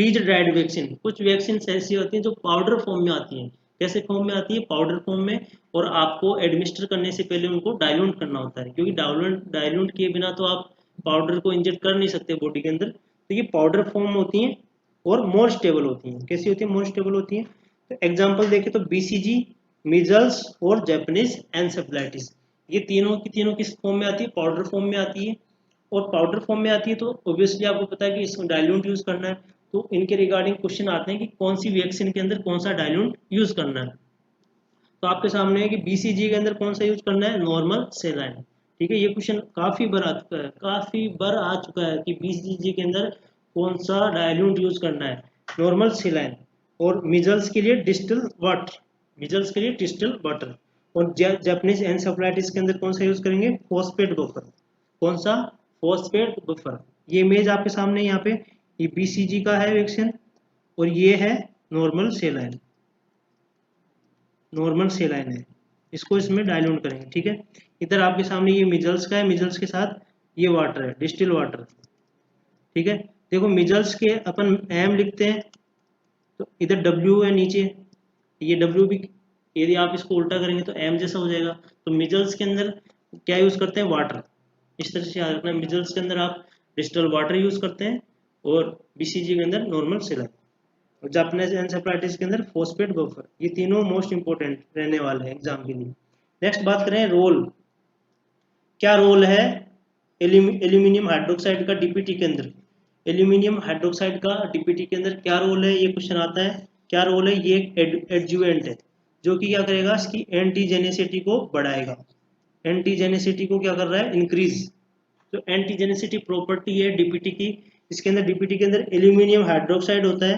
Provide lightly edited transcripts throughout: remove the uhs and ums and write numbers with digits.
Freeze dried vaccine, कुछ vaccine ऐसी होती हैं जो पाउडर फॉर्म में आती हैं। कैसे फॉर्म में आती है? पाउडर फॉर्म में। और आपको एडमिनिस्टर करने से पहले उनको डाइल्यूट करना होता है, क्योंकि डाइल्यूट किए बिना तो आप पाउडर को इंजेक्ट कर नहीं सकते बॉडी के अंदर। तो ये पाउडर फॉर्म होती हैं और मोर स्टेबल होती हैं। कैसी होती है? मोर स्टेबल होती हैं। तो एग्जाम्पल देखें तो बीसीजी, मीजल्स और जापानीज एनसेफेलाइटिस, ये तीनों की तीनों किस फॉर्म में आती है? पाउडर फॉर्म में आती है। और पाउडर फॉर्म में आती है तो ऑब्वियसली आपको पता है कि इसमें डाइल्यूट यूज करना है। तो इनके रिगार्डिंग क्वेश्चन आते हैं कि कौन सी वैक्सीन के अंदर कौन सा डाइल्यूट यूज करना है। तो आपके सामने है कि बीसीजी के अंदर कौन सा यूज करना है? Normal saline. ठीक है, ये क्वेश्चन काफी बार आ चुका है, काफी बार आ चुका है कि बीसीजी के अंदर कौन सा डाइल्यूट यूज करना है? Normal saline. और मिजल्स के लिए डिस्टिल वाटर, मिजल्स के लिए डिस्टिल वाटर। और जापानीज एनसेफेलाइटिस के अंदर कौन सा यूज करेंगे? Phosphate buffer. कौन सा? Phosphate buffer. ये इमेज आपके सामने यहाँ पे, ये बीसीजी का है वैक्सीन और ये है नॉर्मल सेलाइन, नॉर्मल सेलाइन है। इसको इसमें डाइल्यूट करेंगे। ठीक है, इधर आपके सामने ये मिजल्स का है, मिजल्स के साथ ये वाटर है, डिस्टिल वाटर। ठीक है, देखो मिजल्स के अपन एम लिखते हैं तो इधर डब्ल्यू है नीचे, ये डब्ल्यू भी यदि आप इसको उल्टा करेंगे तो एम जैसा हो जाएगा। तो मिजल्स के अंदर क्या यूज करते हैं? वाटर। इस तरह से याद रखना, मिजल्स के अंदर आप डिस्टिल वाटर यूज करते हैं और बीसीजी के अंदर नॉर्मल सेलाइन और जापानीज एनसेफेलाइटिस के अंदर फॉस्फेट बफर। ये तीनों मोस्ट इंपोर्टेंट रहने वाले हैं एग्जाम के लिए। नेक्स्ट बात करें रोल, क्या रोल है एल्यूमिनियम हाइड्रोक्साइड का डीपीटी के अंदर? एल्यूमिनियम हाइड्रोक्साइड का डीपीटी के अंदर क्या रोल है? ये क्वेश्चन आता है। क्या रोल है? ये एक एडजुवेंट है जो कि क्या करेगा? इसकी एंटीजेनेसिटी को बढ़ाएगा। एंटीजेनेसिटी को क्या कर रहा है? इंक्रीज। तो एंटीजेनेसिटी प्रॉपर्टी है डीपीटी की। इसके अंदर डीपीटी के अंदर एल्यूमिनियम हाइड्रोक्साइड होता है।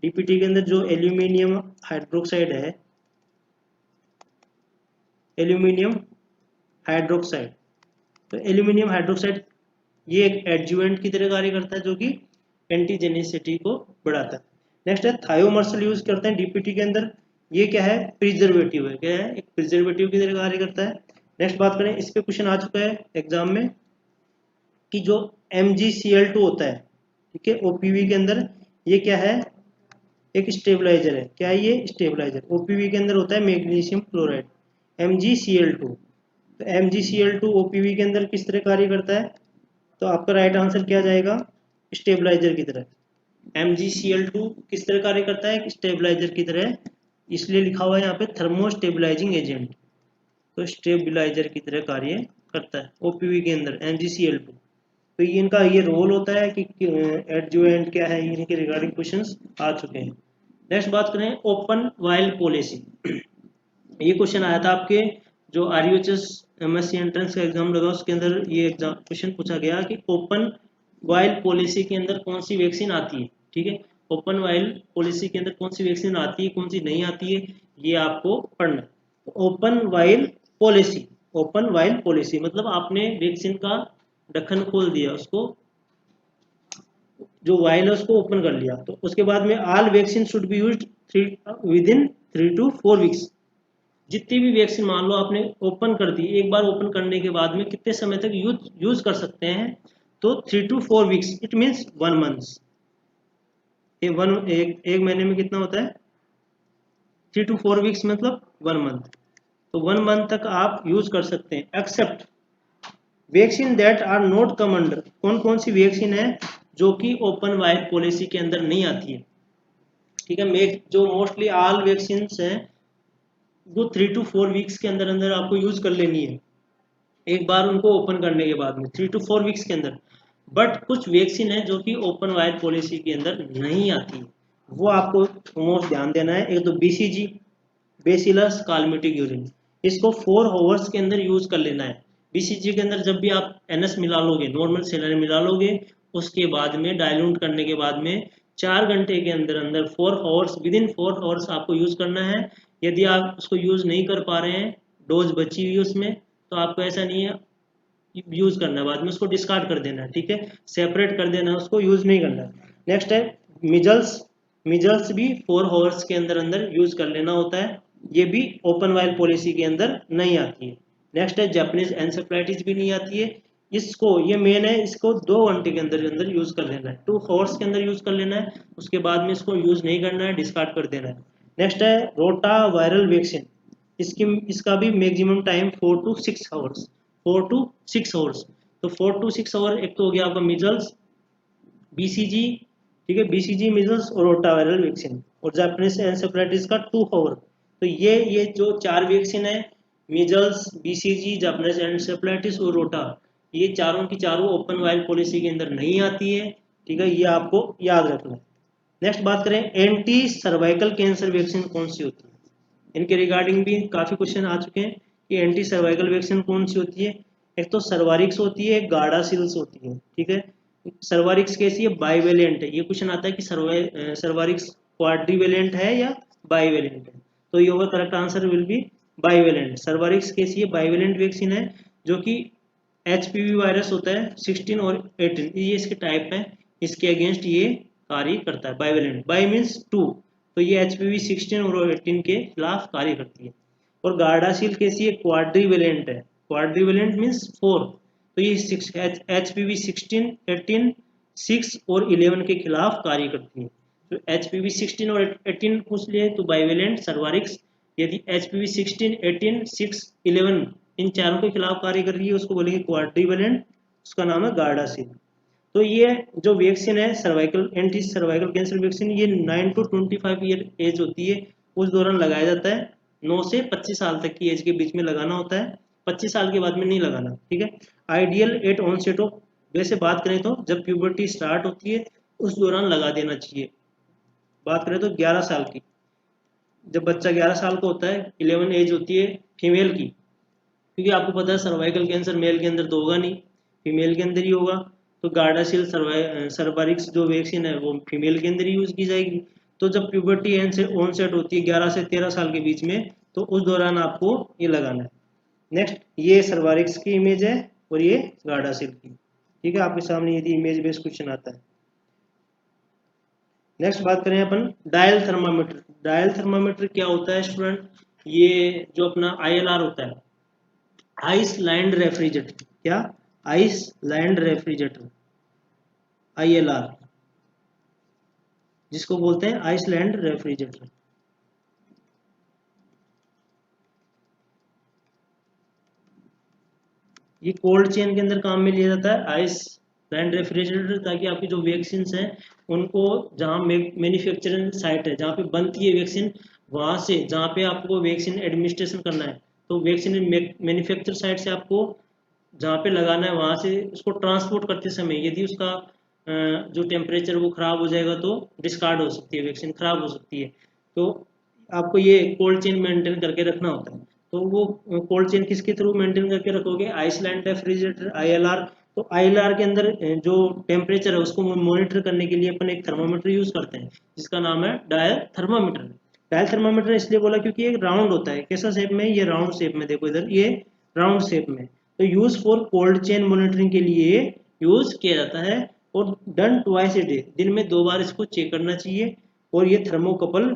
डीपीटी के अंदर जो एल्यूमिनियम हाइड्रोक्साइड है, एल्यूमिनियम हाइड्रोक्साइड, तो एल्यूमिनियम हाइड्रोक्साइड ये एक एडजुवेंट की तरह कार्य करता है जो कि एंटीजेनिसिटी को बढ़ाता है। नेक्स्ट है थायोमर्सल यूज करते हैं डीपीटी के अंदर। ये क्या है? प्रिजर्वेटिव है। क्या है? एक प्रिजर्वेटिव की तरह कार्य करता है। नेक्स्ट बात करें, इस पे क्वेश्चन आ चुका है एग्जाम में कि जो MgCl2 होता है, ठीक है, ओपीवी के अंदर, ये क्या है? एक स्टेबलाइजर है। क्या है ये? स्टेबलाइजर। ओपीवी के अंदर होता है मैग्नीशियम क्लोराइड, MgCl2। तो MgCl2 ओपीवी के अंदर किस तरह कार्य करता है? तो आपका राइट आंसर क्या जाएगा? स्टेबलाइजर की तरह। MgCl2 किस तरह कार्य करता है? स्टेबलाइजर की तरह, इसलिए लिखा हुआ है यहाँ पे थर्मो स्टेबलाइजिंग एजेंट। तो स्टेबलाइजर की तरह कार्य करता है ओपीवी के अंदर MgCl2। तो ये इनका ये रोल होता है कि एडजुवेंट क्या है, इनके रिगार्डिंग क्वेश्चंस आ चुके हैं। नेक्स्ट बात करें ओपन वाइल पॉलिसी। ये क्वेश्चन आया था आपके जो RUHS MSc एंट्रेंस का एग्जाम लगा उसके अंदर, ये एग्जाम क्वेश्चन पूछा गया कि ओपन वाइल पॉलिसी के अंदर कौन सी वैक्सीन आती है। ठीक है, ओपन वाइल पॉलिसी के अंदर कौन सी वैक्सीन आती है, कौन सी नहीं आती है, ये आपको पढ़ना है। तो open while policy, open while policy मतलब आपने वैक्सीन का ढक्कन खोल दिया, उसको जो वाइल है उसको ओपन कर लिया, तो उसके बाद में all vaccine should be used with in 3 to 4 weeks. जितनी भी वैक्सीन मान लो आपने ओपन कर दी, एक बार ओपन करने के बाद में कितने समय तक यूज कर सकते हैं? तो 3 to 4 weeks, it means 1 month. एक महीने में कितना होता है? 3 to 4 वीक्स मतलब 1 मंथ। तो 1 मंथ तक आप यूज कर सकते हैं, except vaccine that are not come under. कौन कौन सी वैक्सीन है जो कि ओपन वाइल पॉलिसी के अंदर नहीं आती है? ठीक है, जो मोस्टली ऑल वैक्सीन हैं वो 3 to 4 वीक्स के अंदर अंदर आपको यूज कर लेनी है, एक बार उनको ओपन करने के बाद में 3 to 4 वीक्स के अंदर। बट कुछ वैक्सीन है जो कि ओपन वाइल पॉलिसी के अंदर नहीं आती है, वो आपको मोस्ट ध्यान देना है। एक तो BCG, बेसिलस कालमेटिक यूरिन, इसको 4 आवर्स के अंदर यूज कर लेना है। BCG के अंदर जब भी आप NS मिला लोगे, नॉर्मल सेलाइन मिला लोगे, उसके बाद में डाइल्यूट करने के बाद में 4 घंटे के अंदर अंदर 4 आवर्स, विद इन 4 आवर्स आपको यूज करना है। यदि आप उसको यूज नहीं कर पा रहे हैं, डोज बची हुई उसमें, तो आपको ऐसा नहीं है यूज करना है, बाद में उसको डिस्कार्ड कर देना है। ठीक है, सेपरेट कर देना है, उसको यूज नहीं करना है। नेक्स्ट है मिजल्स, मिजल्स भी 4 आवर्स के अंदर अंदर यूज कर लेना होता है, ये भी ओपन वाइल पॉलिसी के अंदर नहीं आती है। नेक्स्ट है जापानीज एनसेफेलाइटिस भी नहीं आती है, इसको, ये मेन है, इसको 2 घंटे के अंदर यूज कर लेना है, 2 आवर्स के अंदर यूज कर लेना है, उसके बाद में इसको यूज नहीं करना है, डिस्कार्ड कर देना है। नेक्स्ट है रोटा वायरल वैक्सीन, इसकी इसका भी maximum time 4 to 6 hours, 4 to 6 hours. तो 4 to 6 आवर एक तो हो गया आपका मिजल्स, बीसीजी, ठीक है, बीसीजी मिजल्स और रोटा वायरल वैक्सीन, और जापानीज एन्सेफेलाइटिस का 2 आवर। तो ये जो 4 वैक्सीन है, मीजल्स, बीसीजी, जापानीज एन्सेफेलाइटिस और रोटा, ये चारों की चारों ओपन वायल पॉलिसी के अंदर नहीं आती है, ठीक है, ये आपको याद रखना है। नेक्स्ट बात करें, एंटी सर्वाइकल कैंसर वैक्सीन कौन सी होती है, इनके रिगार्डिंग भी काफ़ी क्वेश्चन आ चुके हैं कि एंटी सर्वाइकल वैक्सीन कौन सी होती है। एक तो सर्वारिक्स होती है, गार्डासिल्स होती है, ठीक है। सर्वारिक्स कैसी है, बाईवेलेंट है, ये क्वेश्चन आता है कि सर्वारिक्स क्वाड्रीवेलेंट है या बाईवेलेंट है, तो your correct answer will be bivalent. Cervarix कैसी है, बाईवेलेंट वैक्सीन है, जो कि एचपीवी वायरस होता है 16 और 18, ये इसके टाइप है, इसके अगेंस्ट ये कार्य करता है। बाईवेलेंट, बाई मीन्स 2, तो ये एचपीवी 16 और 18 के खिलाफ कार्य करती है। और गार्डासिल कैसी है, क्वाड्रीवेलेंट है, क्वाड्रीवेलेंट मीन्स 4, तो ये एचपीवी 16, 18, 6 और 11 के खिलाफ कार्य करती है। तो एचपीवी 16 और 18 पूछ लिए तो बाईवेलेंट सर्वारिक्स, यदि एचपीवी 16, 18, 6, 11 इन चारों के खिलाफ कार्य कर रही है उसको बोलेंगे क्वाड्रीवेलेंट, उसका नाम है गार्डासिल। तो ये जो वैक्सीन है cervical, anti cervical cancer vaccine, ये 9 to 25 ईयर एज होती है उस दौरान लगाया जाता है, 9 से 25 साल तक की एज के बीच में लगाना होता है, 25 साल के बाद में नहीं लगाना, ठीक है। आइडियल एट ऑनसेट ऑफ, वैसे बात करें तो जब प्यूबर्टी स्टार्ट होती है उस दौरान लगा देना चाहिए। बात करें तो 11 साल की, जब बच्चा 11 साल का होता है, 11 एज होती है फीमेल की, क्योंकि आपको पता है सर्वाइकल कैंसर मेल के अंदर तो होगा नहीं, फीमेल के अंदर ही होगा, तो गार्डासिल सर्वारिक्स जो वैक्सीन है वो फीमेल के अंदर ही यूज की जाएगी। तो जब प्यूबर्टी ऑनसेट होती है 11 से 13 साल के बीच में, तो उस दौरान आपको ये लगाना है। नेक्स्ट, ये सर्वारिक्स की इमेज है और ये गार्डासिल की, ठीक है, आपके सामने यदि इमेज बेस्ड क्वेश्चन आता है। नेक्स्ट बात करें अपन डायल थर्मामीटर। डायल थर्मामीटर क्या होता है स्टूडेंट, ये जो अपना आईएलआर होता है, आइस लैंड रेफ्रिजरेटर, क्या, आइस लैंड रेफ्रिजरेटर, आईएलआर, जिसको बोलते हैं आइसलैंड रेफ्रिजरेटर। ये कोल्ड चेन के अंदर काम में लिया जाता है आइस लैंड रेफ्रिजरेटर, ताकि आपकी जो वैक्सीन हैं उनको, जहाँ मैन्युफैक्चरिंग साइट है जहाँ पे बनती है वैक्सीन, वहाँ से जहाँ पे आपको वैक्सीन एडमिनिस्ट्रेशन करना है, तो वैक्सीन मैन्युफैक्चर साइट से आपको जहाँ पे लगाना है वहाँ से उसको ट्रांसपोर्ट करते समय यदि उसका जो टेम्परेचर वो ख़राब हो जाएगा तो डिस्कार्ड हो सकती है, वैक्सीन ख़राब हो सकती है। तो आपको ये कोल्ड चेन मेंटेन करके रखना होता है। तो वो कोल्ड चेन किसके थ्रू मेंटेन करके रखोगे, आइसलैंड रेफ्रिजरेटर, आईएलआर। तो आईएलआर के अंदर जो टेम्परेचर है उसको मॉनिटर करने के लिए अपन एक थर्मामीटर यूज़ करते हैं जिसका नाम है डायल थर्मामीटर। डायल थर्मामीटर इसलिए बोला क्योंकि एक राउंड होता है, कैसा शेप में, ये राउंड शेप में, देखो इधर ये राउंड शेप में। तो use for cold chain monitoring के लिए यूज किया जाता है, और डन ट्वाइस ए डे, दिन में 2 बार इसको चेक करना चाहिए, और ये थर्मोकपल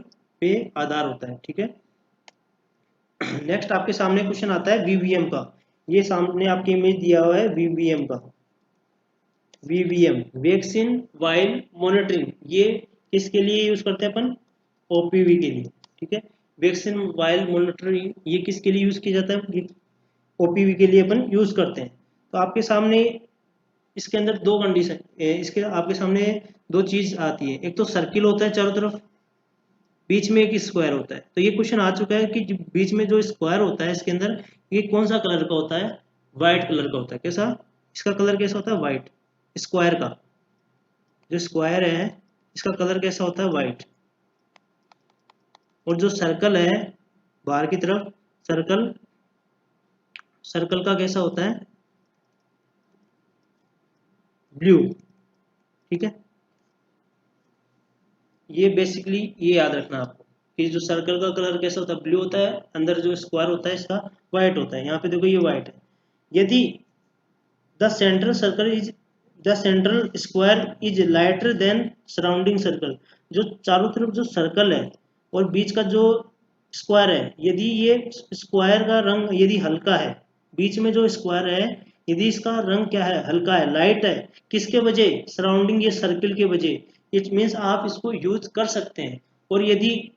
पे आधार होता है, ठीक है। नेक्स्ट आपके सामने क्वेश्चन आता है वीवीएम का, ये सामने आपकी इमेज दिया हुआ है वीवीएम का। वीवीएम, वैक्सीन वाइल मॉनिटरिंग, ये किसके लिए यूज करते हैं अपन, ओपीवी के लिए, ठीक है। वैक्सीन वाइल मॉनिटरिंग ये किसके लिए यूज किया जाता है, ओपीवी के लिए अपन यूज करते हैं। तो आपके सामने इसके अंदर 2 कंडीशन, इसके आपके सामने 2 चीज आती है, एक तो सर्किल होता है चारों तरफ, बीच में एक स्क्वायर होता है। तो ये क्वेश्चन आ चुका है कि बीच में जो स्क्वायर होता है इसके अंदर ये कौन सा कलर का होता है, व्हाइट कलर का होता है। कैसा, इसका कलर कैसा होता है, व्हाइट, स्क्वायर का जो स्क्वायर है इसका कलर कैसा होता है, व्हाइट। और जो सर्कल है बाहर की तरफ, सर्कल, सर्कल का कैसा होता है, ब्लू, ठीक है। ये बेसिकली ये याद रखना आपको कि जो सर्कल का कलर कैसा होता है, ब्लू होता है, अंदर जो स्क्वायर होता है इसका व्हाइट होता है। यहाँ पे देखो ये व्हाइट है। यदि the central circle is, the central square is lighter than surrounding circle, जो चारों तरफ जो सर्कल है और बीच का जो स्क्वायर है, यदि ये स्क्वायर का रंग यदि हल्का है, बीच में जो स्क्वायर है यदि इसका रंग क्या है, हल्का है, लाइट है, किसके वजह, सराउंडिंग ये सर्किल के वजह, इट मीन्स आप इसको यूज कर सकते हैं। और यदि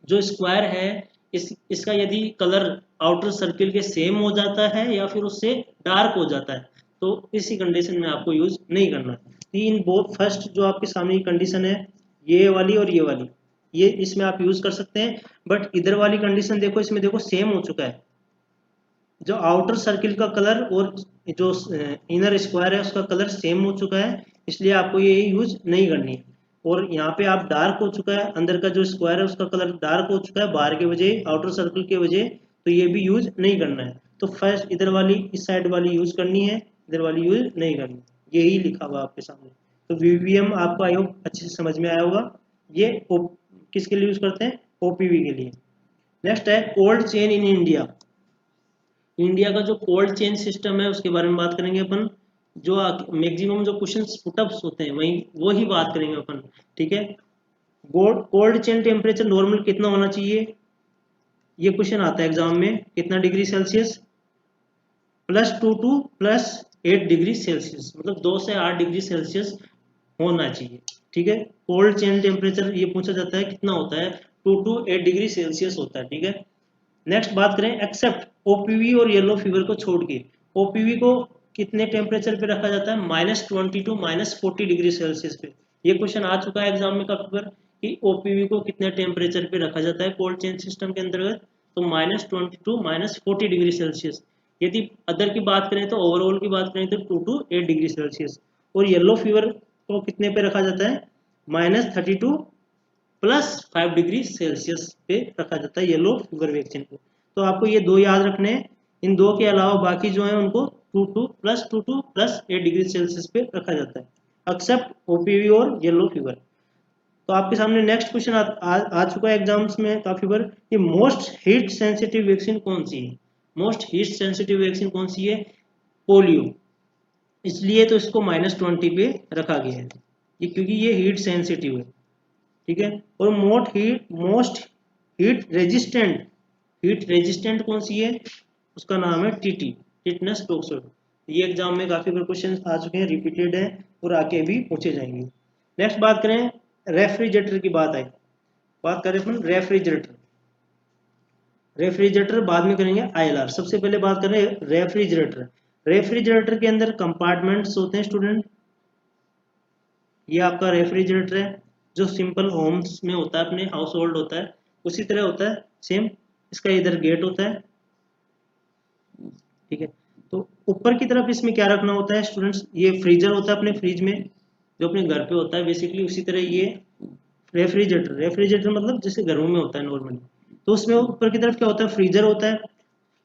जो स्क्वायर है इसका यदि कलर आउटर सर्किल के सेम हो जाता है या फिर उससे डार्क हो जाता है तो इसी कंडीशन में आपको यूज नहीं करना है। तीन बोथ फर्स्ट जो आपके सामने की कंडीशन है, ये वाली और ये वाली, ये इसमें आप यूज कर सकते हैं। बट इधर वाली कंडीशन देखो, इसमें देखो सेम हो चुका है, जो आउटर सर्किल का कलर और जो इनर स्क्वायर है उसका कलर सेम हो चुका है, इसलिए आपको ये यूज नहीं करनी है। और यहाँ पे आप डार्क हो चुका है, अंदर का जो स्क्वायर है उसका कलर डार्क हो चुका है बाहर के वजह, आउटर सर्किल के वजह, तो ये भी यूज नहीं करना है। तो फर्स्ट इधर वाली इस साइड वाली यूज करनी है, इधर वाली यूज नहीं करनी, यही लिखा हुआ आपके सामने। तो वीवीएम आपको आई होप अच्छे से समझ में आया होगा। ये किसके लिए यूज करते हैं, ओपीवी के लिए। नेक्स्ट है cold chain in India. India का जो कोल्ड चेन सिस्टम है उसके बारे में बात करेंगे अपन। जो मैक्सिमम जो क्वेश्चन पुटअप्स होते हैं वही वो ही बात करेंगे अपन, ठीक है। कोल्ड चेन टेम्परेचर नॉर्मल कितना होना चाहिए, ये क्वेश्चन आता है एग्जाम में, कितना degree Celsius, +2 to +8 degree Celsius, मतलब 2 से 8 डिग्री सेल्सियस होना चाहिए, ठीक है। कोल्ड चेन टेम्परेचर ये पूछा जाता है कितना होता है, 2 to 8 डिग्री सेल्सियस होता है, ठीक है। नेक्स्ट बात करें एक्सेप्ट ओपीवी और येलो फीवर को छोड़ के, ओपीवी को कितने टेम्परेचर पे रखा जाता है, -20 to -40 डिग्री सेल्सियस पे। ये क्वेश्चन आ चुका है एग्जाम में काफी बार कि ओपीवी को कितने टेम्परेचर पे रखा जाता है कोल्ड चेन सिस्टम के अंतर्गत, तो -20 to -40 डिग्री सेल्सियस। यदि अदर की बात करें तो ओवरऑल की बात करें तो 2 to 8 डिग्री सेल्सियस। और येलो फीवर को कितने पे रखा जाता है, -32 +5 डिग्री सेल्सियस पे रखा जाता है येलो फीवर वैक्सीन को। तो आपको ये दो याद रखने हैं, इन दो के अलावा बाकी जो है उनको 2 to +8 डिग्री सेल्सियस पे रखा जाता है एक्सेप्ट ओपीवी और येलो फीवर। तो आपके सामने नेक्स्ट क्वेश्चन आ चुका है एग्जाम्स में काफी बार कि मोस्ट हीट सेंसिटिव वैक्सीन कौन सी है, मोस्ट हीट सेंसिटिव वैक्सीन कौन सी है, पोलियो। इसलिए तो इसको -20 पे रखा गया है, ये क्योंकि ये हीट सेंसिटिव है, ठीक है। और मोस्ट हीट रेजिस्टेंट कौन सी है, उसका नाम है टीटी, टिटनस टोक्सोइड। ये एग्जाम में काफी बार क्वेश्चन आ चुके हैं, रिपीटेड है और आगे भी पूछे जाएंगे। नेक्स्ट बात करें रेफ्रिजरेटर की, बात करें अपन रेफ्रिजरेटर। रेफ्रिजरेटर बाद में करेंगे आईएलआर, सबसे पहले बात करें रेफ्रिजरेटर। रेफ्रिजरेटर के अंदर कंपार्टमेंट्स होते हैं स्टूडेंट, ये आपका रेफ्रिजरेटर है जो सिंपल होम्स में होता है, अपने हाउस होल्ड होता है उसी तरह होता है सेम। इसका इधर गेट होता है, ठीक है। तो ऊपर की तरफ इसमें क्या रखना होता है स्टूडेंट्स, ये फ्रीजर होता है अपने फ्रिज में जो अपने घर पे होता है बेसिकली, उसी तरह ये रेफ्रिजरेटर मतलब जैसे घरों में होता है नॉर्मली। तो उसमें ऊपर की तरफ क्या होता है, फ्रीजर होता है।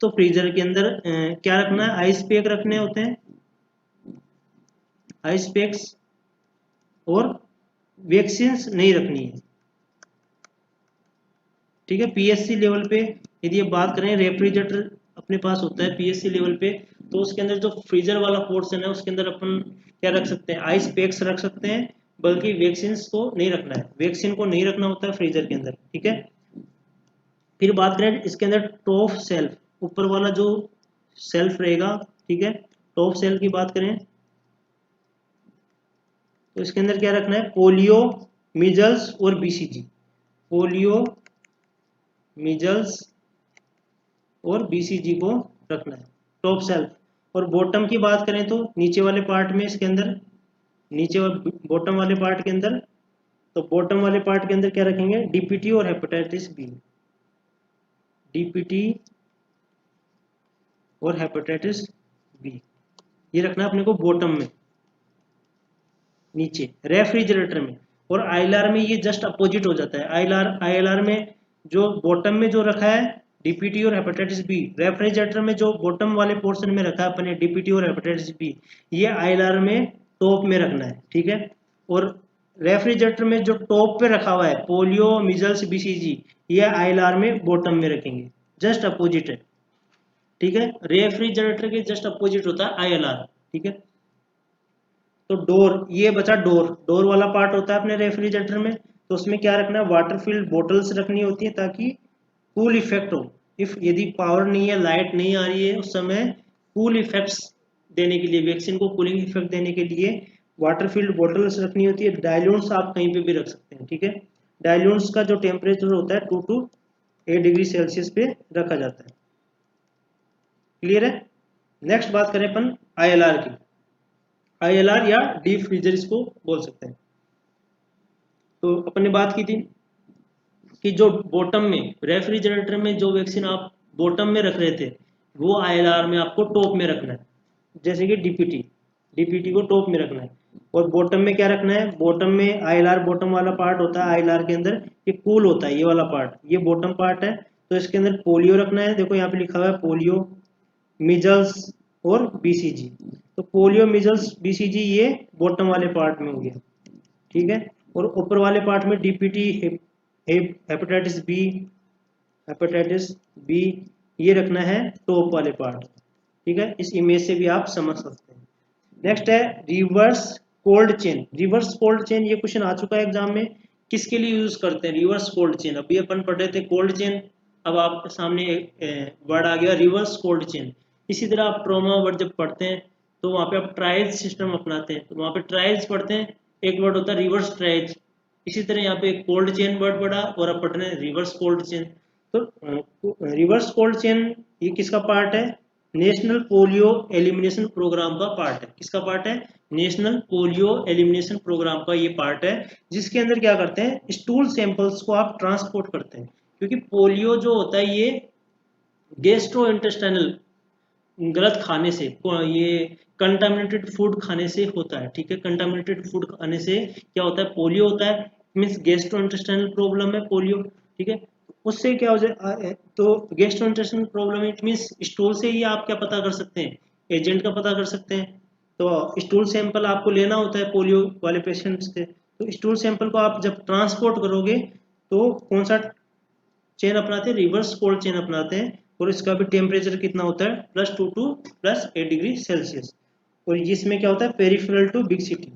तो फ्रीजर के अंदर क्या रखना है, आइस पैक रखने होते हैं, आइस पैक्स, और वैक्सीन्स नहीं रखनी है, ठीक है। पीएससी लेवल पे यदि आप बात करें रेफ्रिजरेटर अपने पास होता है पीएससी लेवल पे, तो उसके अंदर जो फ्रीजर वाला पोर्शन है उसके अंदर अपन क्या रख सकते हैं, आइस पैक्स रख सकते हैं, बल्कि वैक्सीन्स को नहीं रखना है, वैक्सीन को नहीं रखना होता है फ्रीजर के अंदर, ठीक है। फिर बात करें इसके अंदर टॉप सेल्फ, ऊपर वाला जो सेल्फ रहेगा, ठीक है, टॉप सेल्फ की बात करें तो इसके अंदर क्या रखना है, पोलियो, मीजल्स और बीसीजी, पोलियो, मीजल्स और बीसीजी को रखना है टॉप सेल्फ। और बॉटम की बात करें तो नीचे वाले पार्ट में इसके अंदर, नीचे बॉटम वाले पार्ट के अंदर, तो बॉटम वाले पार्ट के अंदर क्या रखेंगे, डीपीटी और हेपेटाइटिस बी, डीपीटी और हेपेटाइटिस बी, ये रखना है अपने को बॉटम में नीचे रेफ्रिजरेटर में। और आईएलआर में ये जस्ट अपोजिट हो जाता है, आईएलआर में जो बॉटम में जो रखा है डीपीटी और हेपेटाइटिस बी, रेफ्रिजरेटर में जो बॉटम वाले पोर्शन में रखा है अपने डीपीटी और हेपेटाइटिस बी, ये आईएलआर में टॉप में रखना है, ठीक है। और रेफ्रिजरेटर में जो टॉप पे रखा हुआ है पोलियो, मिजल्स, बीसीजी, ये आईएलआर में बॉटम में रखेंगे, जस्ट अपोजिट है, ठीक है। रेफ्रिजरेटर के जस्ट अपोजिट होता है आईएलआर, ठीक है। तो डोर, ये बचा डोर, डोर वाला पार्ट होता है अपने रेफ्रिजरेटर में, तो उसमें क्या रखना है, वाटर फिल्ड बोटल्स रखनी होती है ताकि कूल इफेक्ट हो। इफ यदि पावर नहीं है, लाइट नहीं आ रही है, उस समय कूल इफेक्ट्स देने के लिए, वैक्सीन को कूलिंग इफेक्ट देने के लिए वाटर फील्ड बॉटल्स रखनी होती है। डायल्यूट्स आप कहीं पे भी रख सकते हैं, ठीक है। डायल्यूट्स का जो टेम्परेचर होता है 2 to 8 डिग्री सेल्सियस पे रखा जाता है। क्लियर है। नेक्स्ट बात करें अपन ILR की। ILR या डीप फ्रीजर इसको बोल सकते हैं। तो अपन ने बात की थी कि जो बॉटम में रेफ्रिजरेटर में जो वैक्सीन आप बॉटम में रख रहे थे वो ILR में आपको टॉप में रखना है, जैसे कि डीपीटी को टॉप में रखना है। और बॉटम में क्या रखना है, बॉटम में ILR बॉटम वाला पार्ट होता है, ILR के अंदर ये कूल होता है, ये वाला पार्ट, ये बॉटम पार्ट है। तो इसके अंदर पोलियो रखना है, देखो यहाँ पे लिखा हुआ है पोलियो, मिजल्स और BCG। तो पोलियो, मिजल्स, BCG ये बॉटम वाले पार्ट में हो गया, ठीक है। और ऊपर वाले पार्ट में DPT, हेपेटाइटिस बी ये रखना है टॉप वाले पार्ट, ठीक है। इस इमेज से भी आप समझ सकते हैं। नेक्स्ट है reverse cold chain. Reverse cold chain ये क्वेश्चन आ चुका है एग्जाम में। किसके लिए यूज करते हैं रिवर्स कोल्ड चेन? अभी अपन पढ़ रहे थे कोल्ड चेन, अब आपके सामने वर्ड आ गया रिवर्स कोल्ड चेन। इसी तरह आप ट्रॉमा वर्ड जब पढ़ते हैं तो वहाँ पे आप ट्रायल्स सिस्टम अपनाते हैं, तो वहाँ पे ट्रायल्स पढ़ते हैं, एक वर्ड होता है रिवर्स ट्रायल्स। इसी तरह यहाँ पे कोल्ड चेन वर्ड पढ़ा और अब पढ़ रहे हैं रिवर्स कोल्ड चेन। तो रिवर्स कोल्ड चेन ये किसका पार्ट है? नेशनल पोलियो एलिमिनेशन प्रोग्राम का पार्ट है। किसका पार्ट है? नेशनल पोलियो एलिमिनेशन प्रोग्राम का ये पार्ट है, जिसके अंदर क्या करते हैं, स्टूल सैंपल्स को आप ट्रांसपोर्ट करते हैं। क्योंकि पोलियो जो होता है ये गैस्ट्रो इंटेस्टाइनल गलत खाने से, ये कंटामिनेटेड फूड खाने से होता है, ठीक है। कंटामिनेटेड फूड खाने से क्या होता है, पोलियो होता है, मीन्स गैस्ट्रो इंटेस्टाइनल प्रॉब्लम है पोलियो, ठीक है। उससे क्या हो जाए, तो gastro intestinal problem it means stool से ही आप क्या पता कर सकते हैं, एजेंट का पता कर सकते हैं। तो स्टूल सैंपल आपको लेना होता है पोलियो वाले पेशेंट्स के, तो स्टूल सैंपल को आप जब ट्रांसपोर्ट करोगे तो कौन सा चेन अपनाते हैं? रिवर्स कोल्ड चेन अपनाते हैं। और इसका भी टेम्परेचर कितना होता है? +2 to +8 डिग्री सेल्सियस। और इसमें क्या होता है, पेरिफेरल टू बिग सिटी,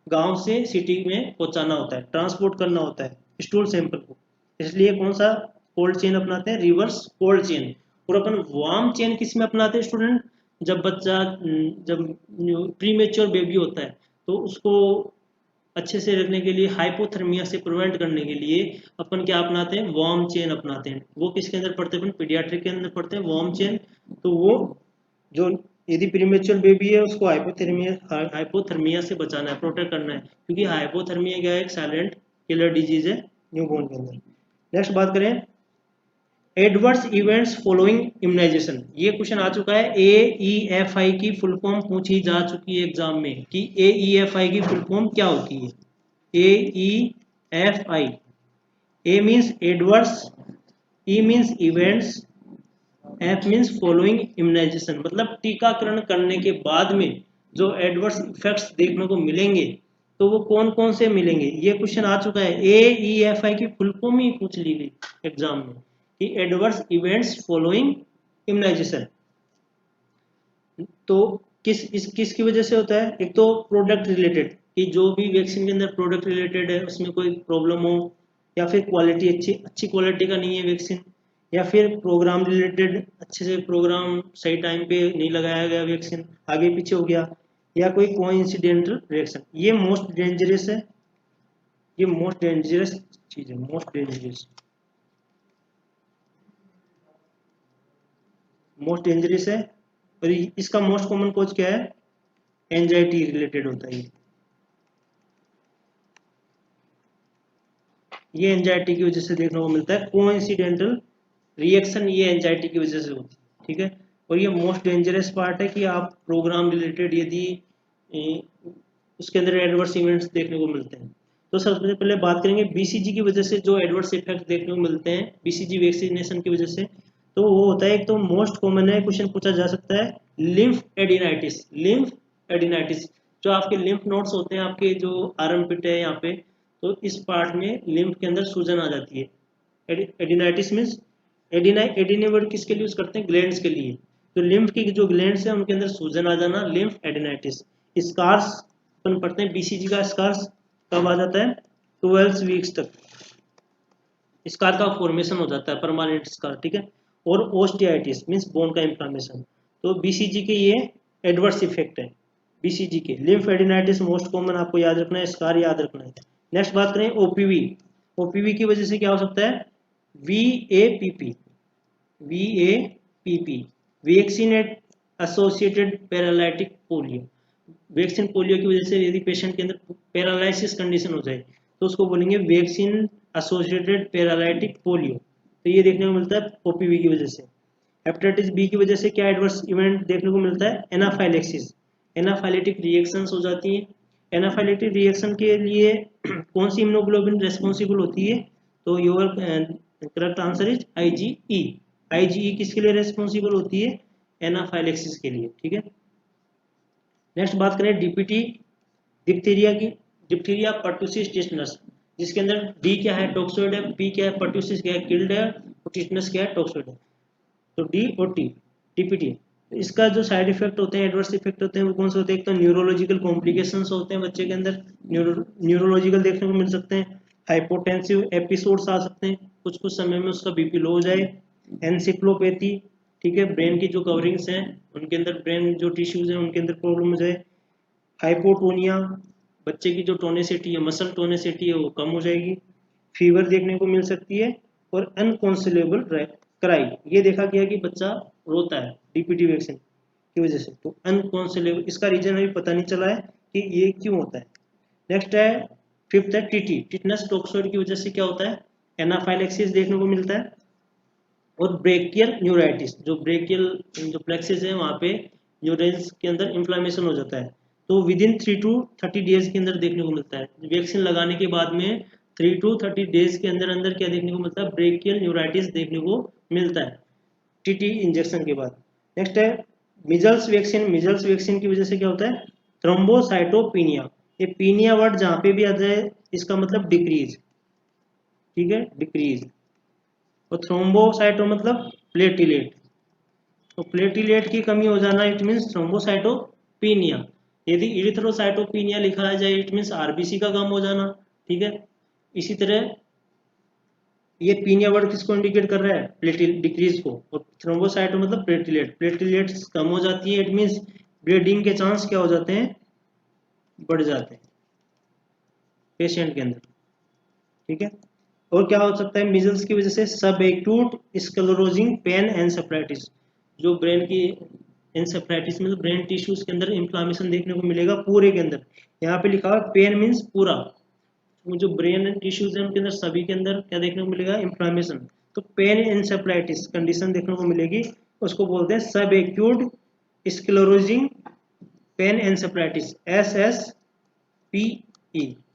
गांव से सिटी में पहुंचाना होता है, ट्रांसपोर्ट करना होता है स्टूल सैंपल को। इसलिए कौन सा कोल्ड चेन अपनाते हैं? Reverse cold chain. और अपन वार्म चेन किस में अपनाते हैं स्टूडेंट? जब बच्चा, जब प्री मेच्योर बेबी होता है तो उसको अच्छे से रखने के लिए, हाइपोथर्मिया से प्रिवेंट करने के लिए अपन क्या अपनाते हैं? वार्म चेन अपनाते हैं। वो किसके अंदर पढ़ते हैं? अपन पीडियाट्रिक के अंदर पढ़ते हैं वार्म चेन। तो वो जो यदि प्रीमेच्योर बेबी है उसको हाइपोथर्मिया से बचाना है, प्रोटेक्ट करना है, क्योंकि हाइपोथर्मिया क्या है, एक साइलेंट किलर डिजीज है न्यूबॉर्न के अंदर। नेक्स्ट बात करें एडवर्स इवेंट्स फॉलोइंग इम्यूनाइजेशन। ये क्वेश्चन आ चुका है, AEFI की फुल फॉर्म पूछी जा चुकी है एग्जाम में कि AEFI की फुल फॉर्म क्या होती है। AEFI, A means adverse, E means events, F means following immunisation, मतलब टीकाकरण करने के बाद में जो एडवर्स इफेक्ट्स देखने को मिलेंगे तो वो कौन कौन से मिलेंगे। ये क्वेश्चन आ चुका है, AEFI की फुल फॉर्म ही पूछ ली गई एग्जाम में कि एडवर्स इवेंट्स फॉलोइंग इम्यूनाइजेशन। तो किसकी वजह से होता है? एक तो प्रोडक्ट रिलेटेड, कि जो भी वैक्सीन के अंदर प्रोडक्ट रिलेटेड है उसमें कोई प्रॉब्लम हो, या फिर क्वालिटी अच्छी क्वालिटी का नहीं है वैक्सीन, या फिर प्रोग्राम रिलेटेड, अच्छे से प्रोग्राम सही टाइम पे नहीं लगाया गया, वैक्सीन आगे पीछे हो गया, या कोई कोइंसिडेंटल रिएक्शन। ये मोस्ट डेंजरस है, ये मोस्ट डेंजरस चीज है, मोस्ट डेंजरस है। और इसका मोस्ट कॉमन कॉज क्या है? एंजाइटी रिलेटेड होता है ये एंजाइटी की वजह से देखने को मिलता है कोइंसिडेंटल रिएक्शन, ये एंजाइटी की वजह से होती है, ठीक है। और ये मोस्ट डेंजरस पार्ट है कि आप प्रोग्राम रिलेटेड यदि उसके अंदर एडवर्स इवेंट्स देखने को मिलते हैं। तो सबसे पहले बात करेंगे BCG की वजह से जो एडवर्स इफेक्ट देखने को मिलते हैं BCG वैक्सीनेशन की वजह से। तो वो होता है, एक तो मोस्ट कॉमन है, क्वेश्चन पूछा जा सकता है, लिम्फ एडिनाइटिस। लिम्फ एडिनाइटिस, जो आपके लिम्फ नोड्स होते हैं, आपके जो आर्मपिट है यहाँ पे, तो इस पार्ट में लिम्फ के अंदर सूजन आ जाती है। एडिनाइटिस मीन्स, एडिने वर्ड किसके लिए यूज करते हैं? ग्लैंड्स के लिए। तो लिम्फ की जो ग्लैंड्स है उनके अंदर सूजन आ जाना, लिम्फ एडिनाइटिस। स्कार्स अपन पढ़ते हैं, BCG का स्कार्स कब आ जाता है? 12 वीक्स तक स्कार का फॉर्मेशन हो जाता है, परमानेंट स्कार, ठीक है। और ओस्टियाइटिस मीन्स बोन का इंफ्लामेशन। तो BCG के ये एडवर्स इफेक्ट है बीसीजी के। लिम्फेडिनाइटिस मोस्ट कॉमन आपको याद रखना है, स्कार याद रखना है। नेक्स्ट बात करें ओपीवी। ओपीवी की वजह से क्या हो सकता है, VAPP, VAPP vaccinate associated paralytic polio. Vaccine polio की वजह से यदि पेशेंट के अंदर पैरालाइसिस कंडीशन हो जाए तो उसको बोलेंगे वैक्सीन एसोसिएटेड पैरालाइटिक पोलियो। तो ये देखने को मिलता है ओपीवी की वजह से। हेपेटाइटिस बी की वजह से क्या एडवर्स इवेंट देखने को मिलता है, एनाफाइलेक्सिस, एनाफाइलेटिक रिएक्शंस हो जाती हैं। एनाफाइलेटिक रिएक्शन के लिए कौन सी इम्यूनोग्लोबिन रेस्पॉन्सिबल होती है, तो your correct answer is IgE. IgE किसके लिए रेस्पॉन्सिबल होती है, एनाफाइलेक्सिस के लिए, ठीक है। नेक्स्ट बात करें डीपीटी, डिप्थीरिया की। डिप्थीरिया पर्टुसिस टिटनस, जिसके अंदर डी क्या है, टॉक्सोइड है, पी क्या है, पर्टुसिस क्या है, किल्ड है, और टिटनस क्या है, टॉक्सोइड है। तो डी और टी, टीपीटी। तो इसका जो साइड इफेक्ट होते हैं, एडवर्स इफेक्ट होते हैं, वो कौन से होते हैं, एक तो न्यूरोलॉजिकल कॉम्प्लिकेशंस होते हैं बच्चे के अंदर, न्यूरोलॉजिकल देखने को मिल सकते हैं। हाइपोटेंसिव एपिसोड्स आ सकते हैं, कुछ कुछ समय में उसका बीपी लो हो जाए। एनसिक्लोपैथी, ठीक है, ब्रेन की जो कवरिंग्स हैं उनके अंदर, ब्रेन जो टिश्यूज हैं उनके अंदर प्रॉब्लम हो जाए। हाइपोटोनिया, बच्चे की जो टोनिसिटी है, मसल टोनिसिटी है, वो कम हो जाएगी। फीवर देखने को मिल सकती है। और अनकॉन्सिलेबल क्राई, ये देखा गया कि बच्चा रोता है डीपीटी वैक्सीन की वजह से। तो अनकॉन्सिलेबल, इसका रीजन अभी पता नहीं चला है कि ये क्यों होता है। नेक्स्ट है फिफ्थ है टीटी, टिटनस टॉक्सोइड की वजह से क्या होता है, एनाफाइलेक्सिस देखने को मिलता है। और ब्रेकियल न्यूराइटिस, जो ब्रेकियल जो प्लेक्सिस है वहाँ पे न्यूरल्स के अंदर इन्फ्लामेशन हो जाता है। तो विद इन 3 to 30 डेज के अंदर देखने को मिलता है, वैक्सीन लगाने के बाद में 3 to 30 डेज के अंदर अंदर क्या देखने को मिलता है, ब्रेकियल न्यूराइटिस देखने को मिलता है टीटी इंजेक्शन के बाद। नेक्स्ट है मिजल्स वैक्सीन। मिजल्स वैक्सीन की वजह से क्या होता है, थ्रोम्बोसाइटोपिनिया। ये पीनिया वर्ड जहाँ पे भी आ जाए इसका मतलब डिक्रीज, ठीक है, डिक्रीज। और थ्रोम्बोसाइटो मतलब प्लेटिलेट, तो प्लेटिलेट की कमी हो जाना इट मीन्स थ्रोम्बोसाइटोपिनिया। यदि इरिथ्रोसाइटोपिनिया लिखा जाए इट मीन्स आरबीसी का कम हो जाना, ठीक है। इसी तरह ये पीनिया वर्ड किसको इंडिकेट कर रहा है, प्लेटिल डिक्रीज को। और थ्रोम्बोसाइटो मतलब प्लेटिलेट, प्लेटिलेट्स कम हो जाती है इट मीन्स ब्लीडिंग के चांस क्या हो जाते हैं, बढ़ जाते हैं पेशेंट के अंदर, ठीक है। और क्या हो सकता है मिजल्स की वजह से, सब एक्यूट स्क्लेरोजिंग पेन एंसेफ्लाइटिस, जो ब्रेन की एंसेफ्लाइटिस मतलब ब्रेन टिश्यूज के अंदर इंफ्लामेशन देखने को मिलेगा पूरे के अंदर। यहाँ पे लिखा हुआ पेन मीन्स पूरा, जो ब्रेन टिश्यूज है उनके अंदर सभी के अंदर क्या देखने को मिलेगा, इंफ्लामेशन। तो पेन एंसेफ्लाइटिस कंडीशन देखने को मिलेगी, उसको बोलते हैं सब एक्यूट स्क्लेरोजिंग पेन एंसेफ्लाइटिस, SSPE,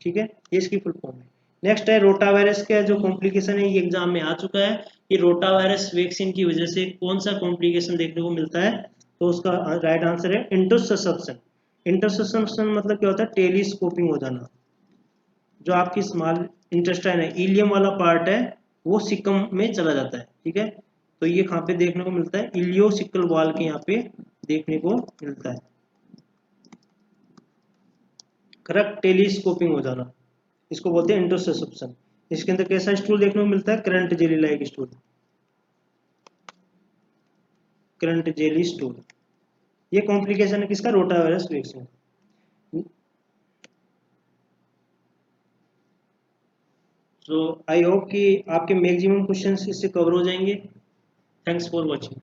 ठीक है, ये इसकी फुल फॉर्म है। नेक्स्ट है रोटा वायरस का जो कॉम्प्लिकेशन है, ये एग्जाम में आ चुका है कि रोटा वायरस वैक्सीन की वजह से कौन सा कॉम्प्लिकेशन देखने को मिलता है, तो उसका राइट आंसर है इंटरसेप्शन। इंटरसेप्शन मतलब क्या होता है, टेलीस्कोपिंग हो जाना। जो आपकी स्मॉल इंटेस्टाइन है, इलियम वाला पार्ट है, वो सिकम में चला जाता है, ठीक है। तो ये कहाँ पे देखने को मिलता है, इलियोसिकल वॉल के यहाँ पे देखने को मिलता है, करेक्ट, टेलीस्कोपिंग हो जाना, इसको बोलते हैं इंटरसेप्शन। इसके अंदर कैसा स्टूल देखने को मिलता है, currant jelly like stool, currant jelly stool. ये कॉम्प्लिकेशन है किसका, rota virus vaccine. So I hope कि आपके मैक्सिमम क्वेश्चंस इससे कवर हो जाएंगे। Thanks for watching.